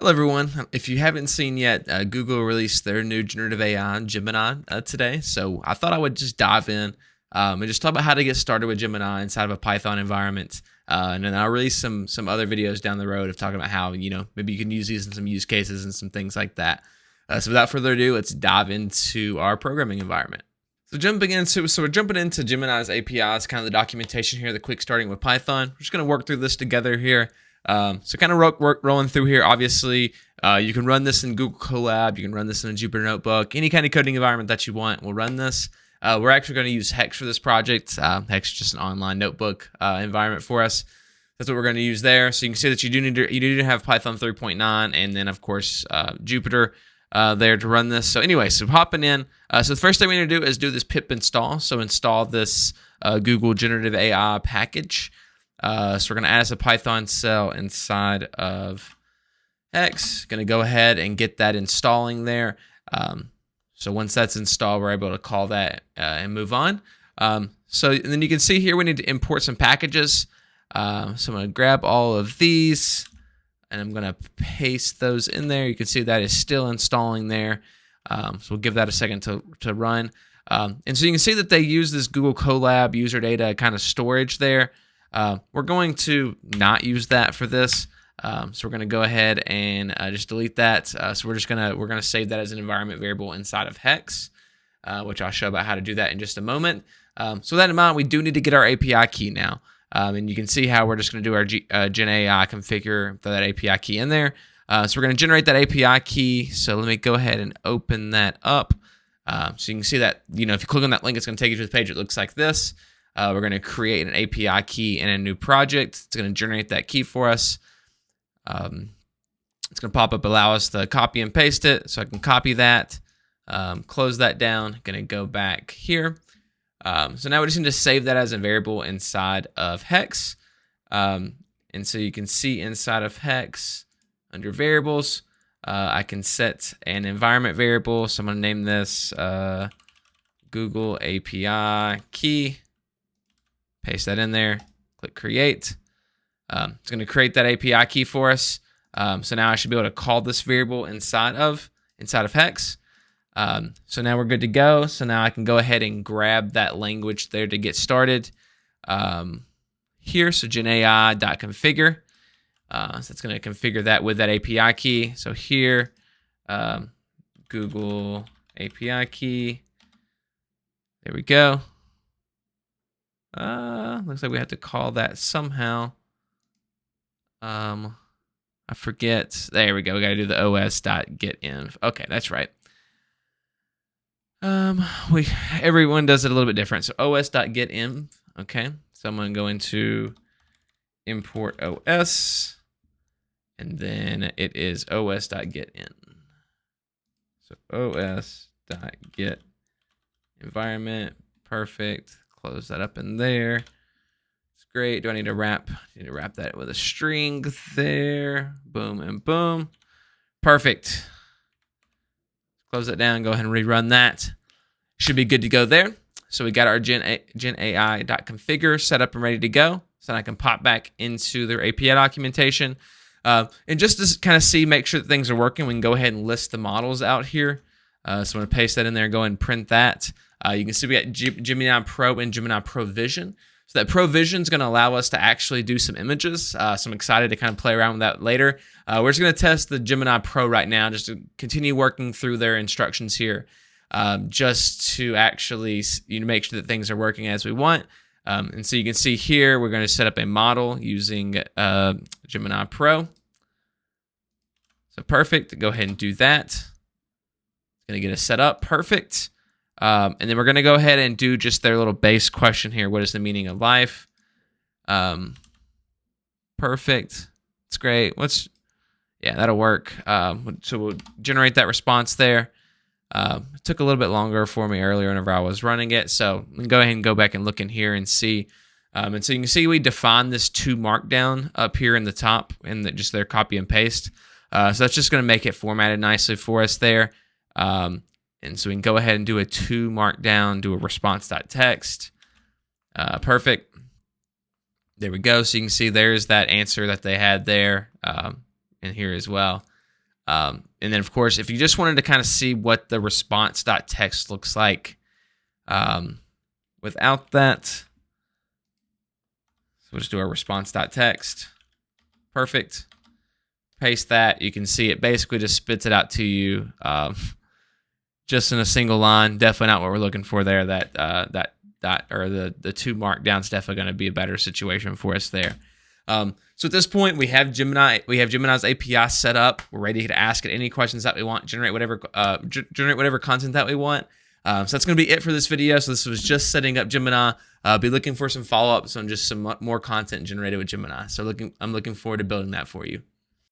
Hello, everyone. If you haven't seen yet, Google released their new generative AI, Gemini, today. So I thought I would just dive in and just talk about how to get started with Gemini inside of a Python environment. And then I'll release some other videos down the road of talking about how, maybe you can use these in some use cases and some things like that. So without further ado, let's dive into our programming environment. So we're jumping into Gemini's APIs, kind of the documentation here, the quick starting with Python. We're just going to work through this together here. So kind of rolling through here. Obviously, you can run this in Google Colab. You can run this in a Jupyter Notebook. Any kind of coding environment that you want will run this. We're actually going to use Hex for this project. Hex is just an online notebook environment for us. That's what we're going to use there. So you can see that you do need to have Python 3.9 and then, of course, Jupyter there to run this. So anyway, so hopping in. So the first thing we need to do is do this pip install. So install this Google Generative AI package. So we're going to add us a Python cell inside of Hex. Going to go ahead and get that installing there. So once that's installed, we're able to call that and move on. So and then you can see here we need to import some packages. So I'm going to grab all of these and I'm going to paste those in there. You can see that is still installing there. So we'll give that a second to run. And so you can see that they use this Google Colab user data kind of storage there. We're going to not use that for this. So we're going to go ahead and just delete that. So we're going to save that as an environment variable inside of Hex, which I'll show about how to do that in just a moment. So with that in mind, we do need to get our API key now. And you can see how we're just going to do our Gen AI configure, throw that API key in there. So we're going to generate that API key. So let me go ahead and open that up. So you can see that, if you click on that link, it's going to take you to the page. It looks like this. We're going to create an API key in a new project. It's going to generate that key for us. It's going to pop up, allow us to copy and paste it. So I can copy that, close that down. Going to go back here. So now we just need to save that as a variable inside of Hex. And so you can see inside of Hex under variables, I can set an environment variable. So I'm going to name this Google API key. Paste that in there, click create. It's going to create that API key for us. So now I should be able to call this variable inside of Hex. So now we're good to go. So now I can go ahead and grab that language there to get started. Here, so genai.configure. So it's going to configure that with that API key. So here, Google API key. There we go. Looks like we have to call that somehow. I forget. There we go. We got to do the os.getInf. Okay, that's right. Everyone does it a little bit different. So os.getInf. Okay, so I'm going to go into import os, and then it is os.getIn. So os.get environment. Perfect. Close that up in there. It's great. Do I need to wrap? I need to wrap that with a string there. Boom and boom. Perfect. Close that down. Go ahead and rerun that. Should be good to go there. So we got our genai.configure set up and ready to go. So I can pop back into their API documentation. And just to kind of make sure that things are working, we can go ahead and list the models out here. So I'm going to paste that in there and go ahead and print that. You can see we got Gemini Pro and Gemini Pro Vision. So that Pro Vision is going to allow us to actually do some images. So I'm excited to kind of play around with that later. We're just going to test the Gemini Pro right now, just to continue working through their instructions here, just to actually make sure that things are working as we want. And so you can see here, we're going to set up a model using Gemini Pro. So perfect. Go ahead and do that. It's going to get us set up. Perfect. And then we're going to go ahead and do just their little base question here. What is the meaning of life? Perfect. It's great. Yeah, that'll work. So we'll generate that response there. It took a little bit longer for me earlier whenever I was running it. So we can go ahead and go back and look in here and see. And so you can see we defined this to markdown up here in the top and just their copy and paste. So that's just going to make it formatted nicely for us there. And so we can go ahead and do a to markdown, do a response.text. Perfect. There we go. So you can see there's that answer that they had there in here as well. And then, of course, if you just wanted to kind of see what the response.txt looks like without that, so we'll just do our response.txt. Perfect. Paste that. You can see it basically just spits it out to you just in a single line. Definitely not what we're looking for there. That or the 2 markdowns definitely going to be a better situation for us there. So at this point, we have Gemini. We have Gemini's API set up. We're ready to ask it any questions that we want, generate whatever content that we want. So that's going to be it for this video. So this was just setting up Gemini. Be looking for some follow-ups on just some more content generated with Gemini. So I'm looking forward to building that for you.